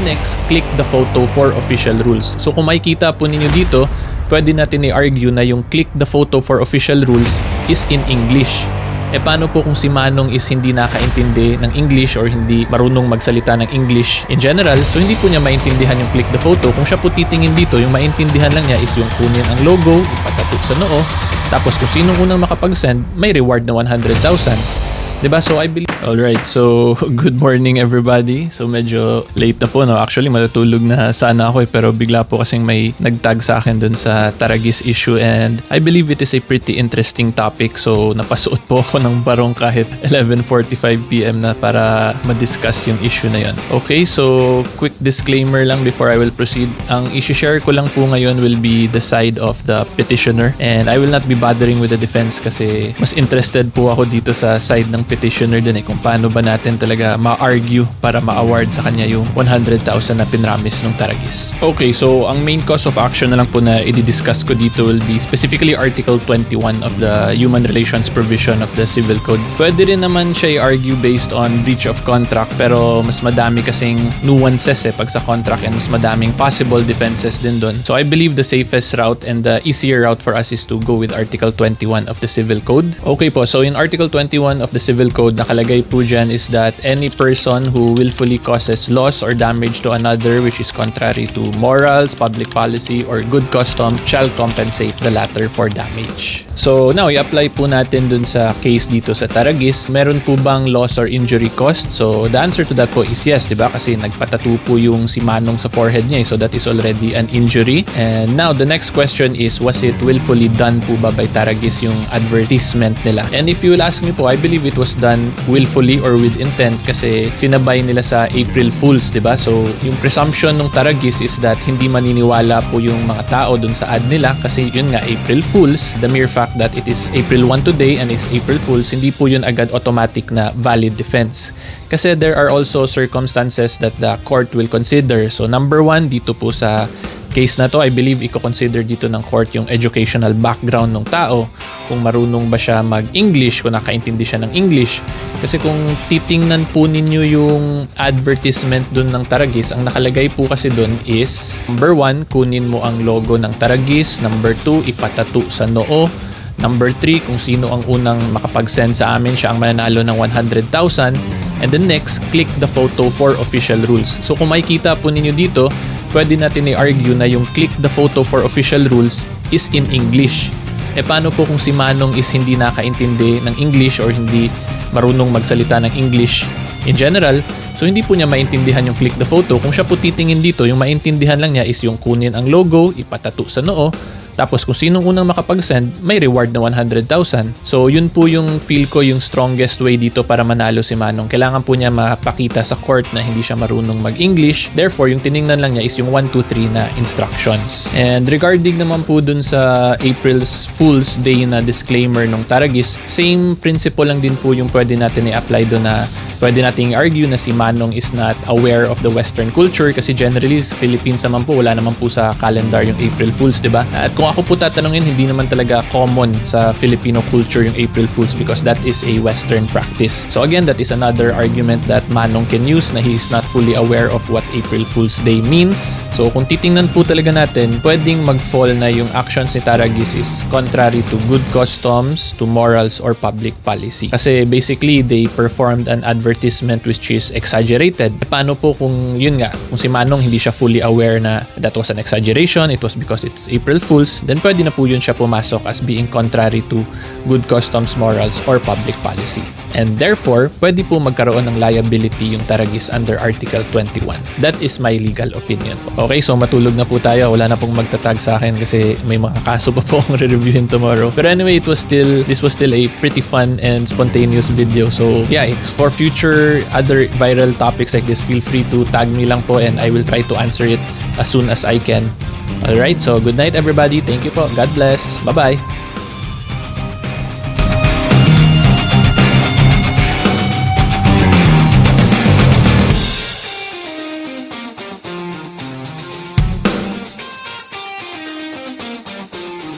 then next, click the photo for official rules. So kung makikita po ninyo dito, pwede natin i-argue na yung click the photo for official rules is in English. Paano po kung si Manong is hindi nakaintindi ng English or hindi marunong magsalita ng English in general, so hindi po niya maintindihan yung click the photo. Kung siya po titingin dito, yung maintindihan lang niya is yung kunin ang logo, ipatato sa noo, tapos kung sinong unang makapag-send, may reward na 100,000. Diba? So I believe... Alright, so good morning everybody. So medyo late na po, no? Actually matutulog na sana ako pero bigla po kasing may nagtag sa akin dun sa Taragis issue and I believe it is a pretty interesting topic. So napasuot po ako ng barong kahit 11:45 PM na para ma-discuss yung issue na yun. Okay, so quick disclaimer lang before I will proceed. Ang i-share ko lang po ngayon will be the side of the petitioner and I will not be bothering with the defense kasi mas interested po ako dito sa side ng petitioner din kung paano ba natin talaga ma-argue para ma-award sa kanya yung 100,000 na pinramis ng Taragis. Okay, so ang main cause of action na lang po na i-discuss ko dito will be specifically Article 21 of the Human Relations Provision of the Civil Code. Pwede rin naman siya i-argue based on breach of contract pero mas madami kasing nuances pag sa contract and mas madaming possible defenses din doon. So I believe the safest route and the easier route for us is to go with Article 21 of the Civil Code. Okay po, so in Article 21 of the Civil Code, nakalagay po dyan is that any person who willfully causes loss or damage to another which is contrary to morals, public policy, or good custom shall compensate the latter for damage. So now, i-apply po natin dun sa case dito sa Taragis. Meron po bang loss or injury cost? So the answer to that po is yes, diba? Kasi nagpatattoo po yung si Manong sa forehead niya. So that is already an injury. And now, the next question is, was it willfully done po ba by Taragis yung advertisement nila? And if you will ask me po, I believe it was done willfully or with intent kasi sinabay nila sa April Fools, diba? So yung presumption ng Taragis is that hindi maniniwala po yung mga tao dun sa ad nila kasi yun nga, April Fools, the mere fact that it is April 1 today and is April Fools, hindi po yun agad automatic na valid defense. Kasi there are also circumstances that the court will consider. So number one, dito po sa case na to, I believe i-consider dito ng court yung educational background ng tao. Kung marunong ba siya mag-English, kung nakaintindi siya ng English. Kasi kung titingnan po ninyo yung advertisement dun ng Taragis, ang nakalagay po kasi dun is, number 1, kunin mo ang logo ng Taragis. Number 2, ipatato sa noo. Number 3, kung sino ang unang makapag-send sa amin, siya ang mananalo ng 100,000. And then next, click the photo for official rules. So kung makikita po ninyo dito, pwede natin i-argue na yung click the photo for official rules is in English. Paano po kung si Manong is hindi nakaintindi ng English or hindi marunong magsalita ng English in general? So hindi po niya maintindihan yung click the photo. Kung siya po titingin dito, yung maintindihan lang niya is yung kunin ang logo, ipatato sa noo, tapos kung sinong unang makapag-send, may reward na 100,000. So yun po yung feel ko yung strongest way dito para manalo si Manong. Kailangan po niya mapakita sa court na hindi siya marunong mag-English. Therefore, yung tiningnan lang niya is yung 1, 2, 3 na instructions. And regarding naman po dun sa April's Fool's Day na disclaimer ng Taragis, same principle lang din po yung pwede natin i-apply doon na pwede nating argue na si Manong is not aware of the Western culture kasi generally sa Philippines naman po, wala naman po sa calendar yung April Fools, diba? At kung ako po tatanungin, hindi naman talaga common sa Filipino culture yung April Fools because that is a Western practice. So again, that is another argument that Manong can use na he is not fully aware of what April Fool's Day means. So kung titingnan po talaga natin, pwedeng mag-fall na yung actions ni Taragis is contrary to good customs, to morals, or public policy. Kasi basically, they performed an advertisement which is exaggerated. Paano po kung yun nga, kung si Manong hindi siya fully aware na that was an exaggeration, it was because it's April Fools, then pwede na po yun siya pumasok as being contrary to good customs, morals, or public policy. And therefore, pwede po magkaroon ng liability yung Taragis under Article 21. That is my legal opinion. Okay, so matulog na po tayo. Wala na pong magtatag sa akin kasi may mga kaso pa po akong re-reviewin tomorrow. But anyway, this was still a pretty fun and spontaneous video. So yeah, for future other viral topics like this, feel free to tag me lang po and I will try to answer it as soon as I can. Alright, so good night everybody. Thank you po. God bless. Bye-bye.